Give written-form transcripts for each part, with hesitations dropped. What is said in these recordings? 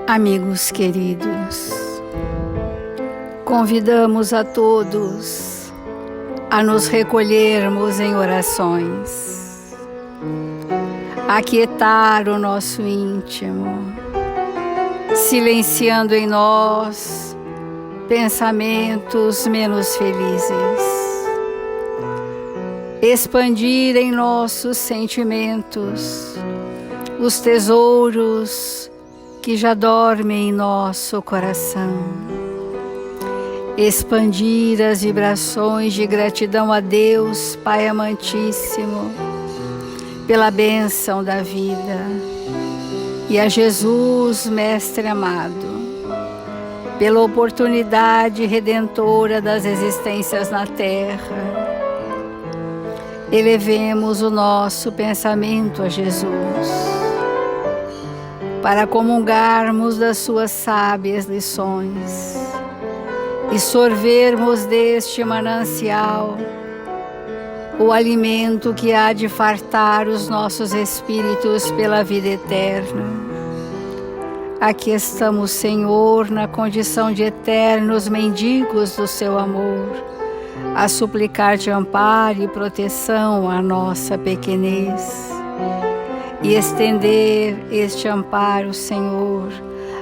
Amigos queridos, convidamos a todos a nos recolhermos em orações, aquietar o nosso íntimo, silenciando em nós pensamentos menos felizes, expandir em nossos sentimentos os tesouros que já dormem em nosso coração, expandir as vibrações de gratidão a Deus, Pai amantíssimo, pela bênção da vida, e a Jesus, Mestre amado, pela oportunidade redentora das existências na terra. Elevemos o nosso pensamento a Jesus, para comungarmos das suas sábias lições e sorvermos deste manancial o alimento que há de fartar os nossos espíritos pela vida eterna. Aqui estamos, Senhor, na condição de eternos mendigos do seu amor, a suplicar-te amparo e proteção à nossa pequenez, e estender este amparo, Senhor,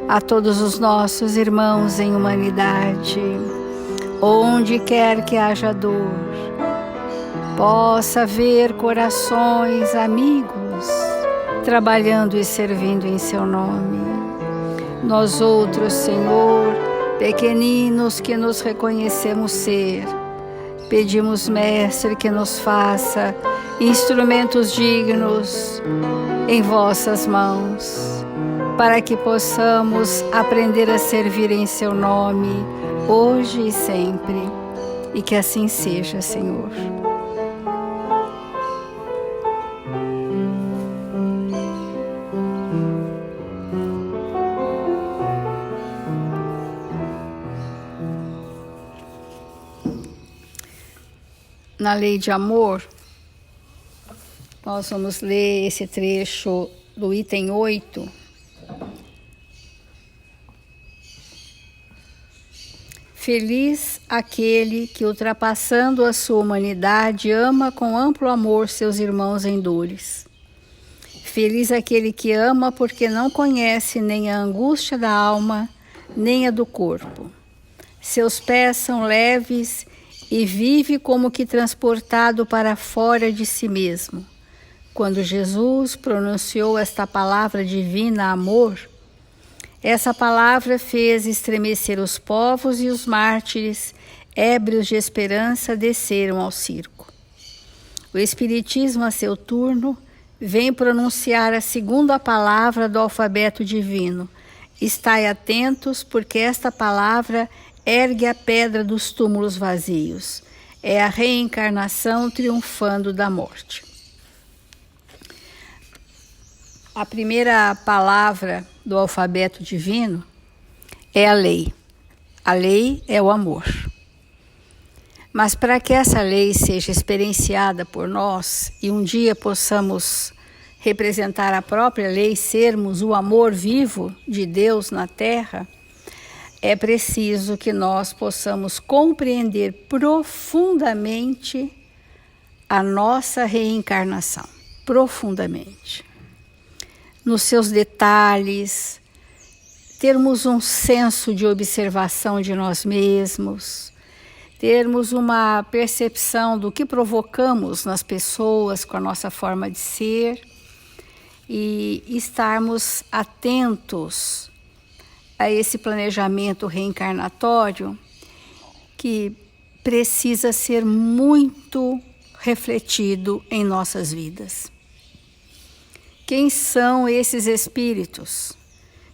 a todos os nossos irmãos em humanidade, onde quer que haja dor, possa haver corações amigos, trabalhando e servindo em seu nome. Nós outros, Senhor, pequeninos que nos reconhecemos ser, pedimos, Mestre, que nos faça instrumentos dignos em vossas mãos, para que possamos aprender a servir em seu nome, hoje e sempre, e que assim seja, Senhor. Na lei de amor, nós vamos ler esse trecho do item 8. Feliz aquele que, ultrapassando a sua humanidade, ama com amplo amor seus irmãos em dores. Feliz aquele que ama porque não conhece nem a angústia da alma, nem a do corpo. Seus pés são leves e vive como que transportado para fora de si mesmo. Quando Jesus pronunciou esta palavra divina, amor, essa palavra fez estremecer os povos, e os mártires, ébrios de esperança, desceram ao circo. O Espiritismo, a seu turno, vem pronunciar a segunda palavra do alfabeto divino. Estai atentos, porque esta palavra ergue a pedra dos túmulos vazios. É a reencarnação triunfando da morte. A primeira palavra do alfabeto divino é a lei. A lei é o amor. Mas para que essa lei seja experienciada por nós e um dia possamos representar a própria lei, sermos o amor vivo de Deus na terra, é preciso que nós possamos compreender profundamente a nossa reencarnação. Profundamente. Nos seus detalhes, termos um senso de observação de nós mesmos, termos uma percepção do que provocamos nas pessoas com a nossa forma de ser e estarmos atentos a esse planejamento reencarnatório que precisa ser muito refletido em nossas vidas. Quem são esses espíritos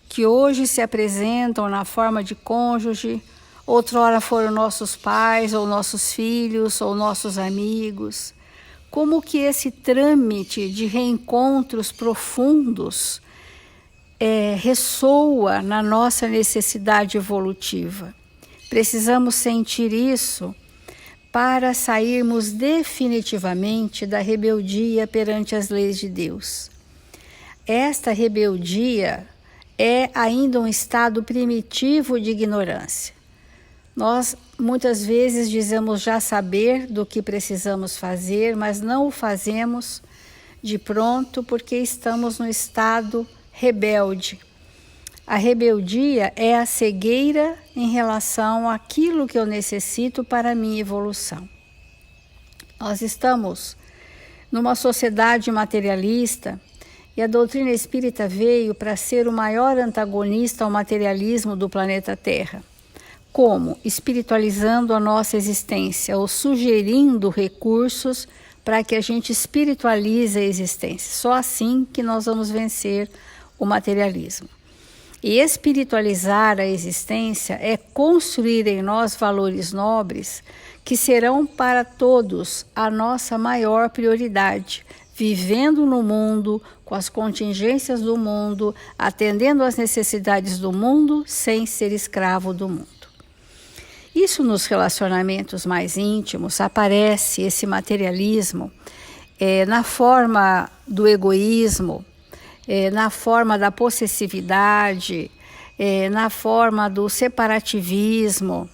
que hoje se apresentam na forma de cônjuge, outrora foram nossos pais, ou nossos filhos, ou nossos amigos? Como que esse trâmite de reencontros profundos ressoa na nossa necessidade evolutiva? Precisamos sentir isso para sairmos definitivamente da rebeldia perante as leis de Deus. Esta rebeldia é ainda um estado primitivo de ignorância. Nós muitas vezes dizemos já saber do que precisamos fazer, mas não o fazemos de pronto porque estamos no estado rebelde. A rebeldia é a cegueira em relação àquilo que eu necessito para a minha evolução. Nós estamos numa sociedade materialista e a doutrina espírita veio para ser o maior antagonista ao materialismo do planeta Terra. Como? Espiritualizando a nossa existência ou sugerindo recursos para que a gente espiritualize a existência. Só assim que nós vamos vencer o materialismo. E espiritualizar a existência é construir em nós valores nobres que serão para todos a nossa maior prioridade, vivendo no mundo, com as contingências do mundo, atendendo às necessidades do mundo, sem ser escravo do mundo. Isso nos relacionamentos mais íntimos aparece esse materialismo na forma do egoísmo, na forma da possessividade, na forma do separativismo.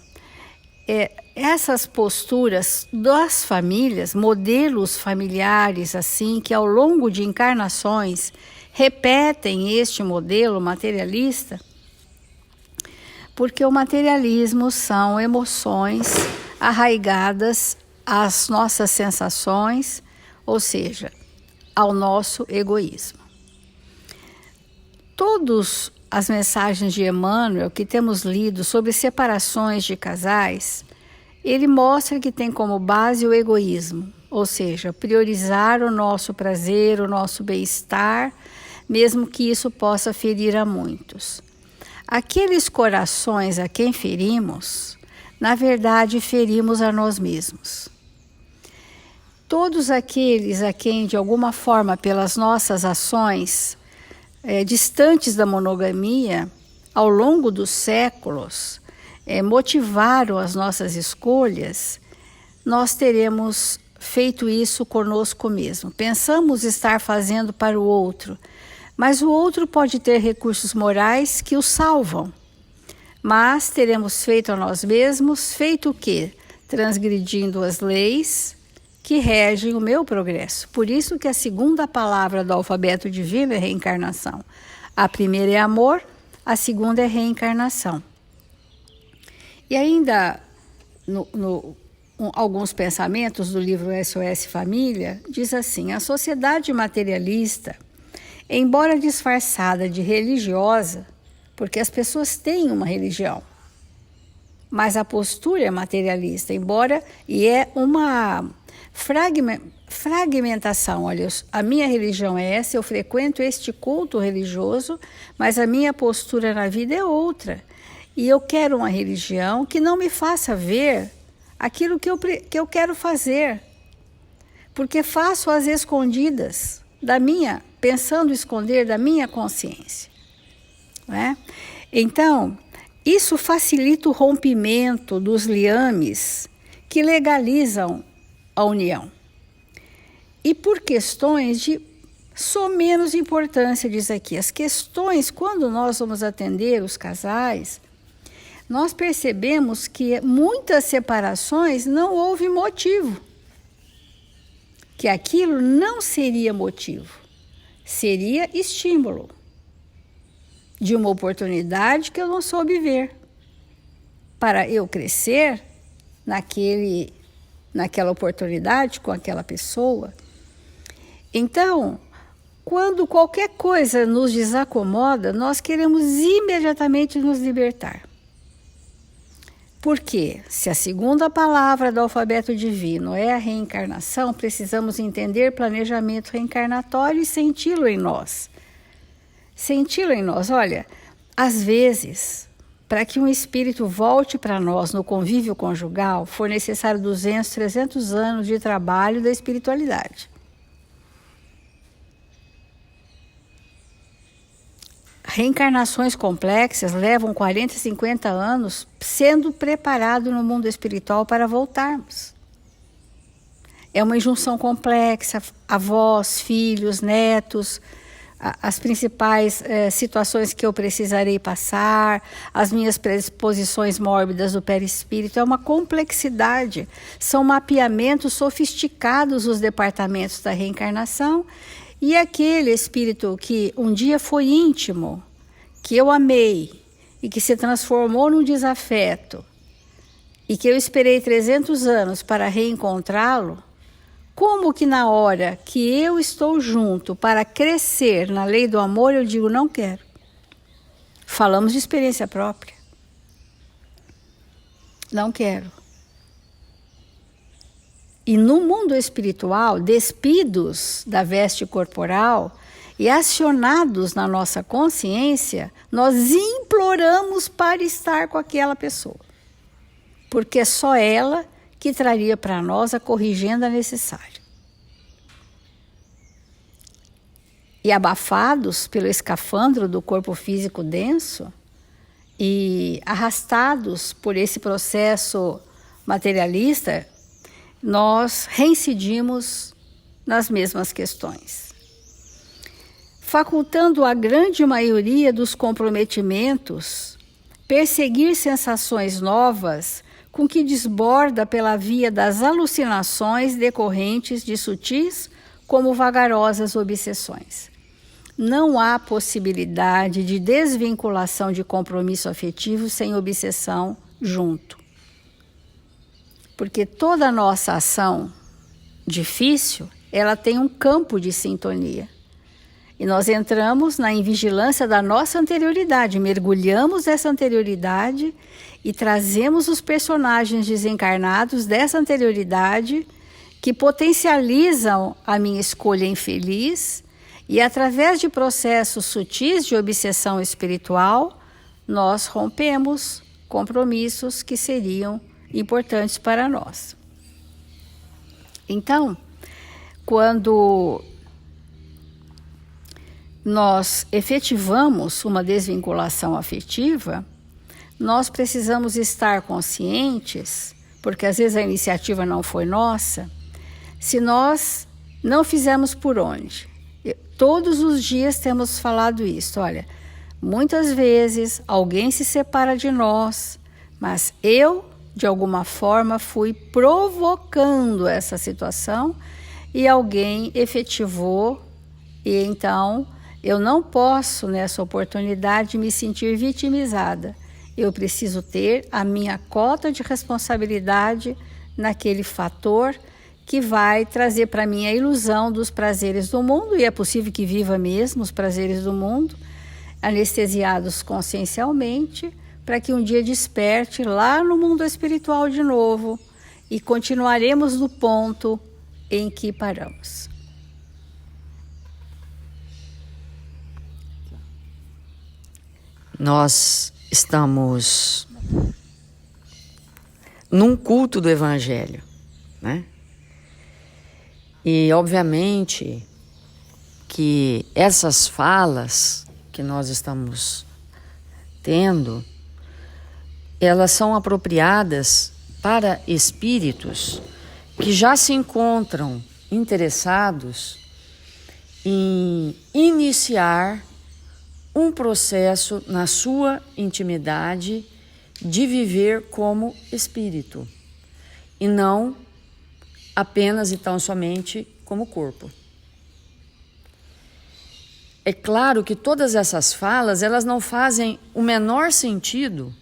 Essas posturas das famílias, modelos familiares assim, que ao longo de encarnações repetem este modelo materialista, porque o materialismo são emoções arraigadas às nossas sensações, ou seja, ao nosso egoísmo. Todas as mensagens de Emmanuel que temos lido sobre separações de casais, ele mostra que tem como base o egoísmo, ou seja, priorizar o nosso prazer, o nosso bem-estar, mesmo que isso possa ferir a muitos. Aqueles corações a quem ferimos, na verdade, ferimos a nós mesmos. Todos aqueles a quem, de alguma forma, pelas nossas ações distantes da monogamia, ao longo dos séculos, motivaram as nossas escolhas, nós teremos feito isso conosco mesmo. Pensamos estar fazendo para o outro, mas o outro pode ter recursos morais que o salvam. Mas teremos feito a nós mesmos, feito o quê? Transgredindo as leis que regem o meu progresso. Por isso que a segunda palavra do alfabeto divino é reencarnação. A primeira é amor, a segunda é reencarnação. E ainda, alguns pensamentos do livro SOS Família, diz assim: a sociedade materialista, embora disfarçada de religiosa, porque as pessoas têm uma religião, mas a postura é materialista, e é uma fragmentação. Olha, a minha religião é essa, eu frequento este culto religioso, mas a minha postura na vida é outra. E eu quero uma religião que não me faça ver aquilo que eu quero fazer, porque faço às escondidas pensando esconder da minha consciência, né? Então, isso facilita o rompimento dos liames que legalizam a união. E por questões de menos importância, diz aqui, as questões, quando nós vamos atender os casais, nós percebemos que muitas separações não houve motivo, que aquilo não seria motivo, seria estímulo de uma oportunidade que eu não soube ver, para eu crescer naquela oportunidade com aquela pessoa. Então, quando qualquer coisa nos desacomoda, nós queremos imediatamente nos libertar. Porque, se a segunda palavra do alfabeto divino é a reencarnação, precisamos entender planejamento reencarnatório e senti-lo em nós. Senti-lo em nós. Olha, às vezes, para que um espírito volte para nós no convívio conjugal, for necessário 200, 300 anos de trabalho da espiritualidade. Reencarnações complexas levam 40, 50 anos sendo preparado no mundo espiritual para voltarmos. É uma injunção complexa, avós, filhos, netos, as principais situações que eu precisarei passar, as minhas predisposições mórbidas do perispírito. É uma complexidade, são mapeamentos sofisticados os departamentos da reencarnação, e aquele espírito que um dia foi íntimo, que eu amei e que se transformou num desafeto, e que eu esperei 300 anos para reencontrá-lo, como que na hora que eu estou junto para crescer na lei do amor, eu digo não quero? Falamos de experiência própria. Não quero. E no mundo espiritual, despidos da veste corporal e acionados na nossa consciência, nós imploramos para estar com aquela pessoa. Porque é só ela que traria para nós a corrigenda necessária. E abafados pelo escafandro do corpo físico denso e arrastados por esse processo materialista, nós reincidimos nas mesmas questões, facultando a grande maioria dos comprometimentos perseguir sensações novas com que desborda pela via das alucinações decorrentes de sutis como vagarosas obsessões. Não há possibilidade de desvinculação de compromisso afetivo sem obsessão junto. Porque toda a nossa ação difícil, ela tem um campo de sintonia. E nós entramos na invigilância da nossa anterioridade, mergulhamos nessa anterioridade e trazemos os personagens desencarnados dessa anterioridade que potencializam a minha escolha infeliz, e através de processos sutis de obsessão espiritual, nós rompemos compromissos que seriam importantes para nós. Então, quando nós efetivamos uma desvinculação afetiva, nós precisamos estar conscientes, porque às vezes a iniciativa não foi nossa, se nós não fizermos por onde. Todos os dias temos falado isso, olha, muitas vezes alguém se separa de nós, mas eu, de alguma forma, fui provocando essa situação e alguém efetivou, e então eu não posso, nessa oportunidade, me sentir vitimizada. Eu preciso ter a minha cota de responsabilidade naquele fator que vai trazer para mim a ilusão dos prazeres do mundo, e é possível que viva mesmo os prazeres do mundo, anestesiados consciencialmente, para que um dia desperte lá no mundo espiritual de novo e continuaremos do ponto em que paramos. Nós estamos num culto do Evangelho, né? E, obviamente, que essas falas que nós estamos tendo, elas são apropriadas para espíritos que já se encontram interessados em iniciar um processo na sua intimidade de viver como espírito e não apenas e tão somente como corpo. É claro que todas essas falas, elas não fazem o menor sentido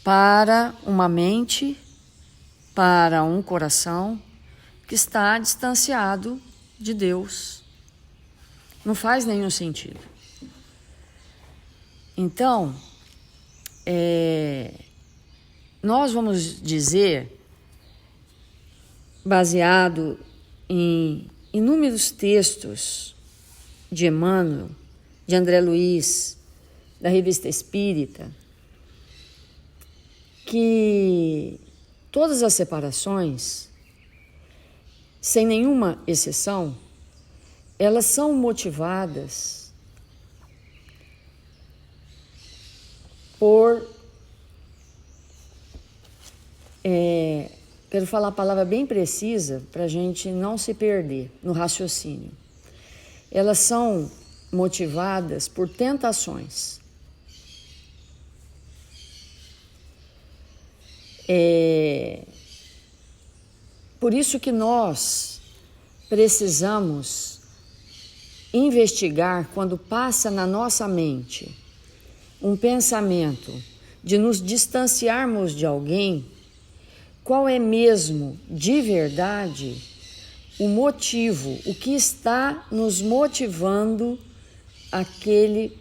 para uma mente, para um coração que está distanciado de Deus. Não faz nenhum sentido. Então, nós vamos dizer, baseado em inúmeros textos de Emmanuel, de André Luiz, da Revista Espírita, que todas as separações, sem nenhuma exceção, elas são motivadas por quero falar a palavra bem precisa para a gente não se perder no raciocínio. Elas são motivadas por tentações. Por isso que nós precisamos investigar quando passa na nossa mente um pensamento de nos distanciarmos de alguém, qual é mesmo de verdade o motivo, o que está nos motivando aquele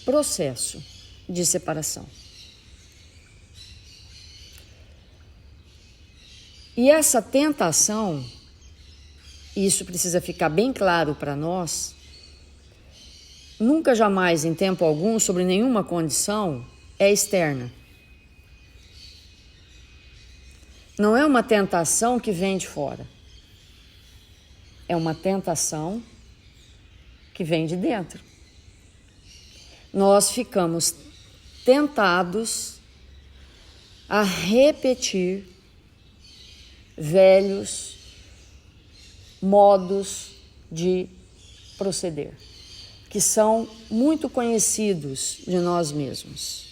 processo de separação. E essa tentação, isso precisa ficar bem claro para nós, nunca jamais, em tempo algum, sobre nenhuma condição, é externa. Não é uma tentação que vem de fora. É uma tentação que vem de dentro. Nós ficamos tentados a repetir velhos modos de proceder, que são muito conhecidos de nós mesmos.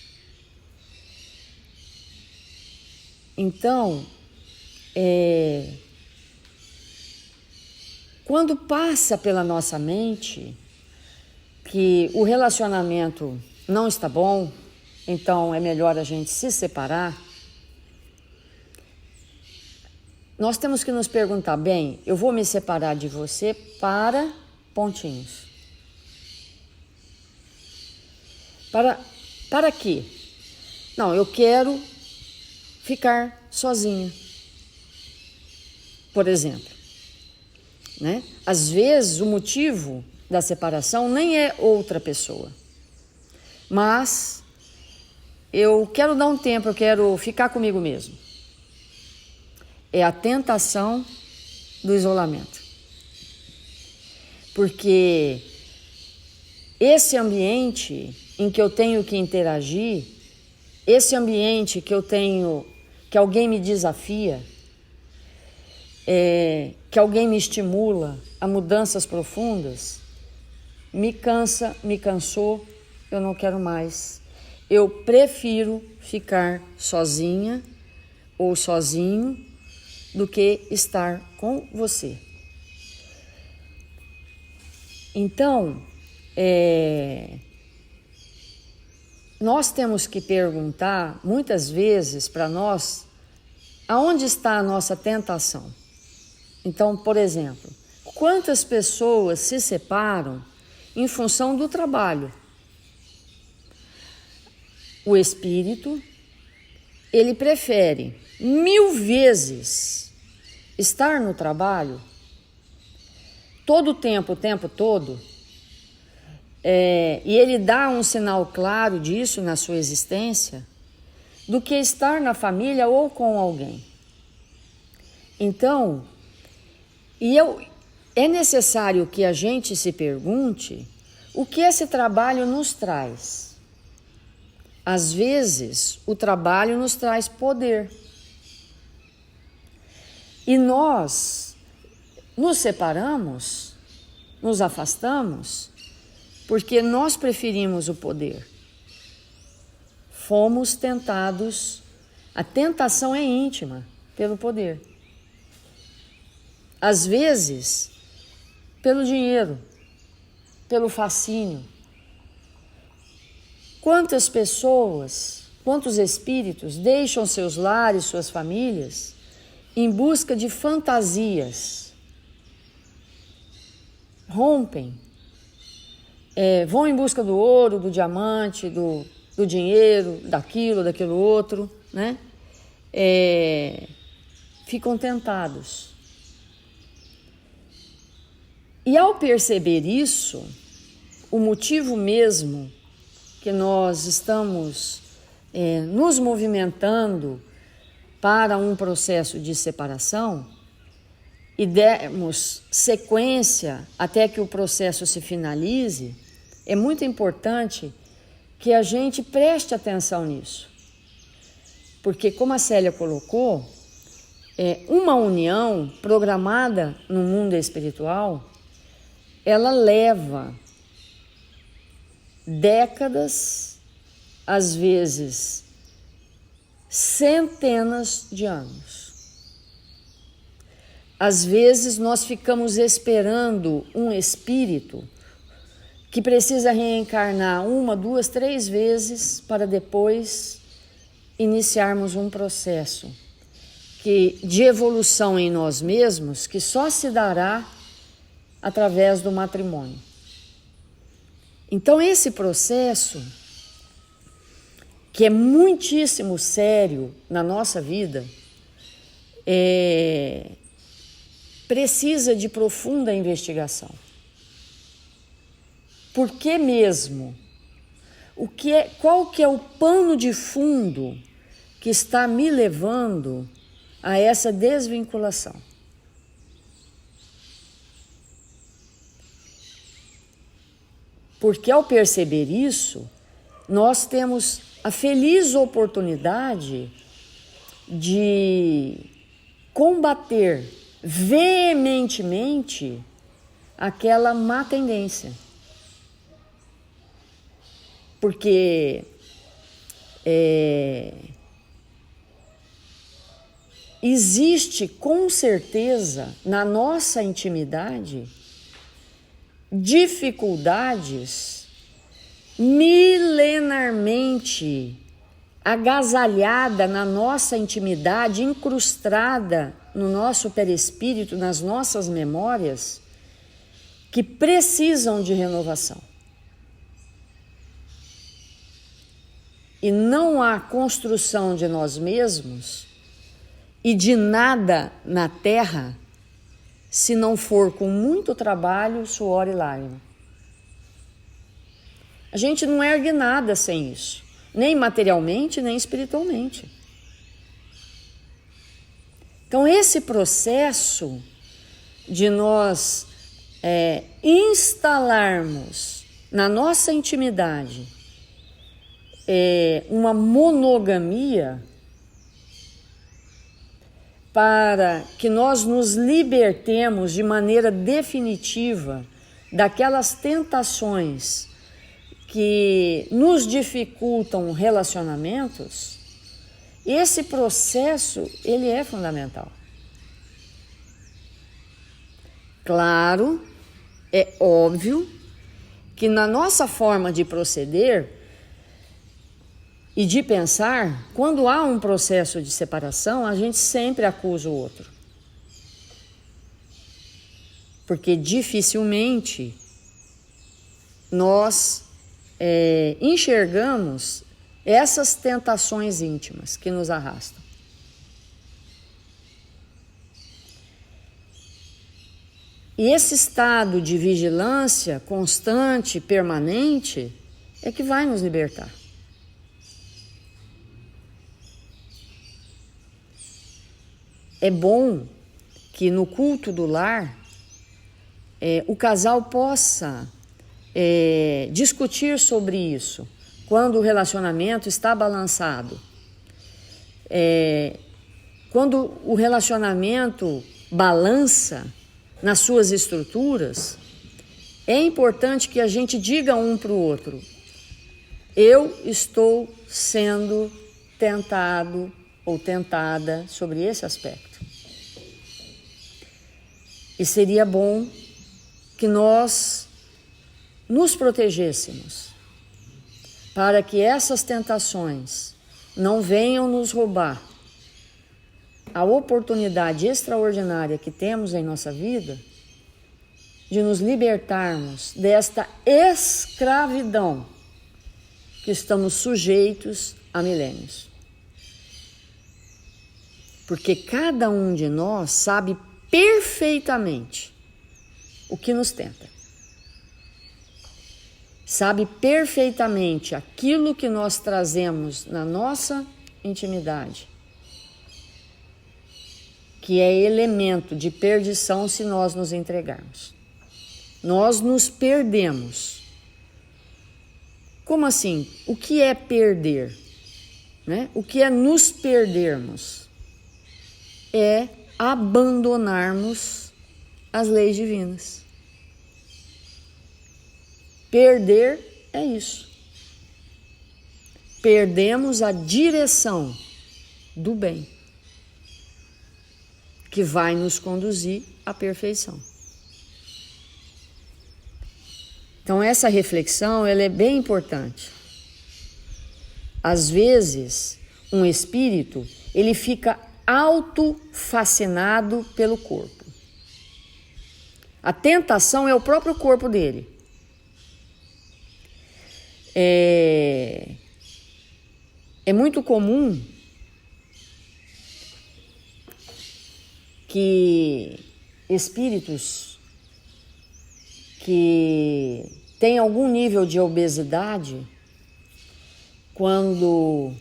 Então, quando passa pela nossa mente que o relacionamento não está bom, então é melhor a gente se separar, nós temos que nos perguntar, bem, eu vou me separar de você para pontinhos. Para quê? Não, eu quero ficar sozinha, por exemplo. Né? Às vezes o motivo da separação nem é outra pessoa, mas eu quero dar um tempo, eu quero ficar comigo mesmo. É a tentação do isolamento. Porque esse ambiente em que eu tenho que interagir, esse ambiente que eu tenho, que alguém me desafia, que alguém me estimula a mudanças profundas, me cansa, me cansou, eu não quero mais. Eu prefiro ficar sozinha ou sozinho do que estar com você. Então, nós temos que perguntar muitas vezes para nós aonde está a nossa tentação. Então, por exemplo, quantas pessoas se separam em função do trabalho? O espírito, ele prefere 1000 vezes estar no trabalho todo o tempo todo, e ele dá um sinal claro disso na sua existência, do que estar na família ou com alguém. Então, é necessário que a gente se pergunte o que esse trabalho nos traz. Às vezes, o trabalho nos traz poder. E nós nos separamos, nos afastamos, porque nós preferimos o poder. Fomos tentados, a tentação é íntima pelo poder. Às vezes, pelo dinheiro, pelo fascínio. Quantas pessoas, quantos espíritos deixam seus lares, suas famílias, em busca de fantasias, rompem, vão em busca do ouro, do diamante, do dinheiro, daquilo outro, né? Ficam tentados. E ao perceber isso, o motivo mesmo que nós estamos nos movimentando para um processo de separação e demos sequência até que o processo se finalize, é muito importante que a gente preste atenção nisso. Porque, como a Célia colocou, Uma união programada no mundo espiritual, ela leva décadas, às vezes centenas de anos. Às vezes nós ficamos esperando um espírito que precisa reencarnar 1, 2, 3 vezes para depois iniciarmos um processo de evolução em nós mesmos que só se dará através do matrimônio. Então esse processo, que é muitíssimo sério na nossa vida, precisa de profunda investigação. Por que mesmo? Qual que é o pano de fundo que está me levando a essa desvinculação? Porque ao perceber isso, nós temos a feliz oportunidade de combater veementemente aquela má tendência. Porque existe com certeza na nossa intimidade dificuldades milenarmente agasalhada na nossa intimidade, incrustada no nosso perispírito, nas nossas memórias, que precisam de renovação. E não há construção de nós mesmos e de nada na terra se não for com muito trabalho, suor e lágrima. A gente não ergue nada sem isso, nem materialmente, nem espiritualmente. Então, esse processo de nós instalarmos na nossa intimidade uma monogamia, para que nós nos libertemos de maneira definitiva daquelas tentações que nos dificultam relacionamentos, esse processo, ele é fundamental. Claro, é óbvio que na nossa forma de proceder e de pensar, quando há um processo de separação, a gente sempre acusa o outro. Porque dificilmente nós enxergamos essas tentações íntimas que nos arrastam. E esse estado de vigilância constante, permanente, é que vai nos libertar. É bom que no culto do lar o casal possa discutir sobre isso quando o relacionamento está balançado. Quando o relacionamento balança nas suas estruturas, é importante que a gente diga um para o outro: eu estou sendo tentado ou tentada sobre esse aspecto. E seria bom que nós nos protegêssemos para que essas tentações não venham nos roubar a oportunidade extraordinária que temos em nossa vida de nos libertarmos desta escravidão que estamos sujeitos há milênios. Porque cada um de nós sabe perfeitamente o que nos tenta. Sabe perfeitamente aquilo que nós trazemos na nossa intimidade, que é elemento de perdição se nós nos entregarmos. Nós nos perdemos. Como assim? O que é perder? Né? O que é nos perdermos? é abandonarmos as leis divinas. Perder é isso. Perdemos a direção do bem, que vai nos conduzir à perfeição. Então essa reflexão, ela é bem importante. Às vezes, um espírito, ele fica autofascinado pelo corpo. A tentação é o próprio corpo dele. É muito comum que espíritos que têm algum nível de obesidade, quando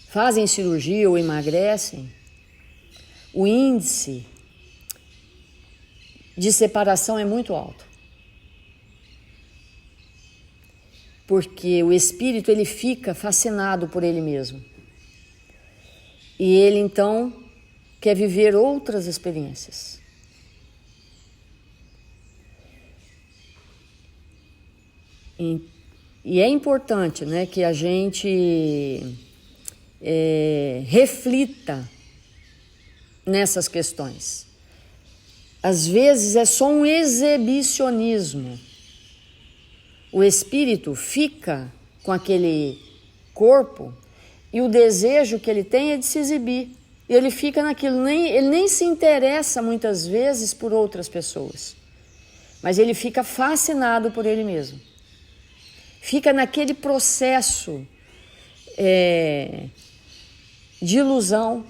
fazem cirurgia ou emagrecem, o índice de separação é muito alto. Porque o espírito, ele fica fascinado por ele mesmo. E ele então quer viver outras experiências. E é importante, né, que a gente reflita nessas questões. Às vezes é só um exibicionismo. O espírito fica com aquele corpo e o desejo que ele tem é de se exibir. E ele fica naquilo, ele nem se interessa muitas vezes por outras pessoas, mas ele fica fascinado por ele mesmo. Fica naquele processo de ilusão.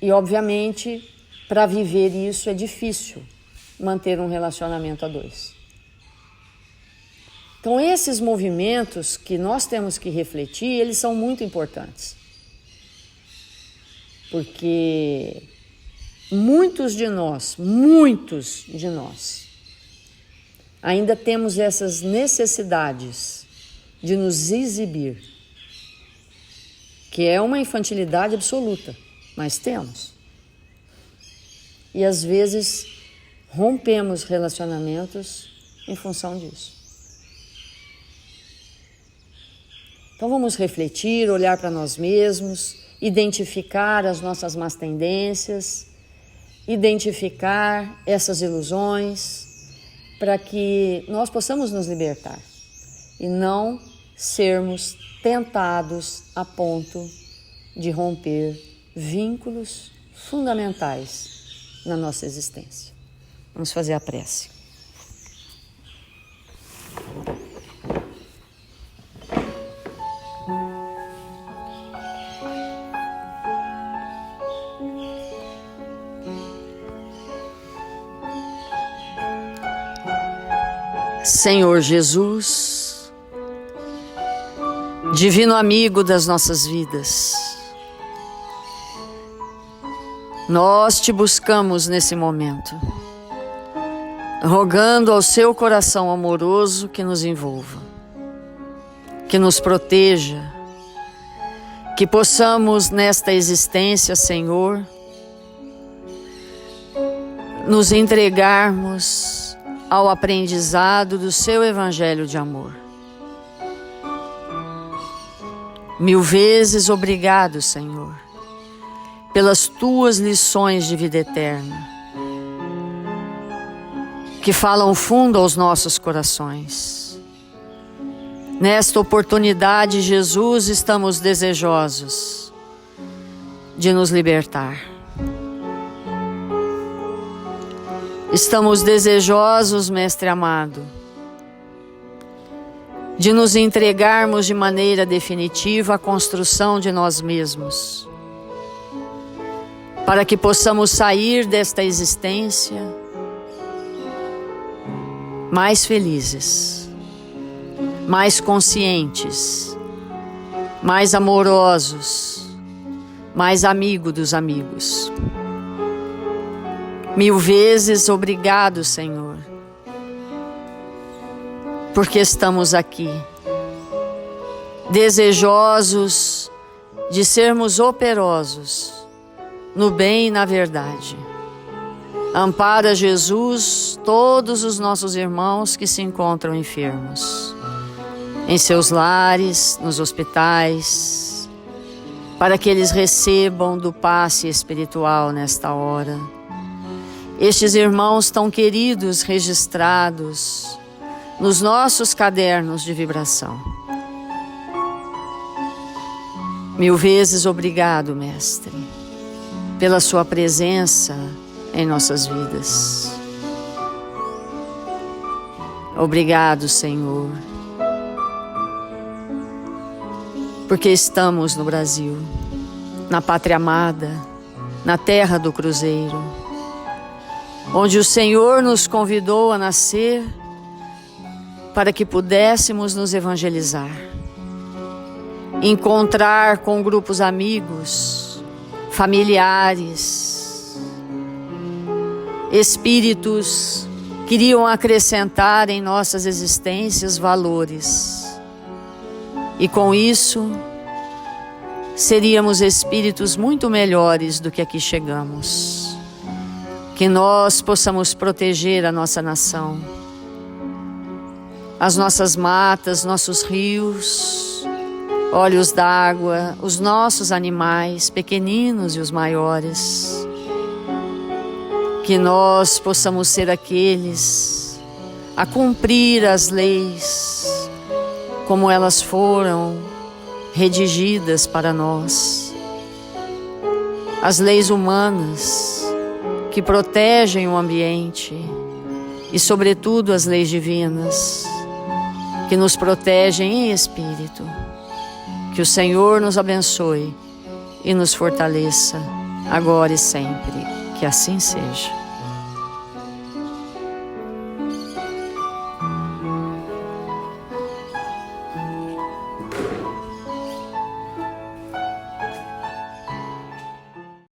E, obviamente, para viver isso é difícil manter um relacionamento a dois. Então, esses movimentos que nós temos que refletir, eles são muito importantes. Porque muitos de nós, ainda temos essas necessidades de nos exibir, que é uma infantilidade absoluta, mas temos. E às vezes rompemos relacionamentos em função disso. Então vamos refletir, olhar para nós mesmos, identificar as nossas más tendências, identificar essas ilusões, para que nós possamos nos libertar e não sermos tentados a ponto de romper vínculos fundamentais na nossa existência. Vamos fazer a prece. Senhor Jesus, divino amigo das nossas vidas, nós te buscamos nesse momento, rogando ao seu coração amoroso que nos envolva, que nos proteja, que possamos nesta existência, Senhor, nos entregarmos ao aprendizado do seu evangelho de amor. Mil vezes obrigado, Senhor, pelas tuas lições de vida eterna, que falam fundo aos nossos corações. Nesta oportunidade, Jesus, estamos desejosos de nos libertar. Estamos desejosos, Mestre amado, de nos entregarmos de maneira definitiva à construção de nós mesmos, para que possamos sair desta existência mais felizes, mais conscientes, mais amorosos, mais amigo dos amigos. Mil vezes obrigado, Senhor, porque estamos aqui, desejosos de sermos operosos no bem e na verdade. Ampara, Jesus, todos os nossos irmãos que se encontram enfermos, em seus lares, nos hospitais, para que eles recebam do passe espiritual nesta hora. Estes irmãos tão queridos, registrados nos nossos cadernos de vibração. Mil vezes obrigado, Mestre, pela sua presença em nossas vidas. Obrigado, Senhor, porque estamos no Brasil, na pátria amada, na terra do Cruzeiro, onde o Senhor nos convidou a nascer para que pudéssemos nos evangelizar, encontrar com grupos amigos, familiares, espíritos que iriam acrescentar em nossas existências valores. E com isso, seríamos espíritos muito melhores do que aqui chegamos. Que nós possamos proteger a nossa nação, as nossas matas, nossos rios, olhos d'água, os nossos animais, pequeninos e os maiores. Que nós possamos ser aqueles a cumprir as leis como elas foram redigidas para nós. As leis humanas que protegem o ambiente e, sobretudo, as leis divinas que nos protegem em espírito. Que o Senhor nos abençoe e nos fortaleça, agora e sempre. Que assim seja.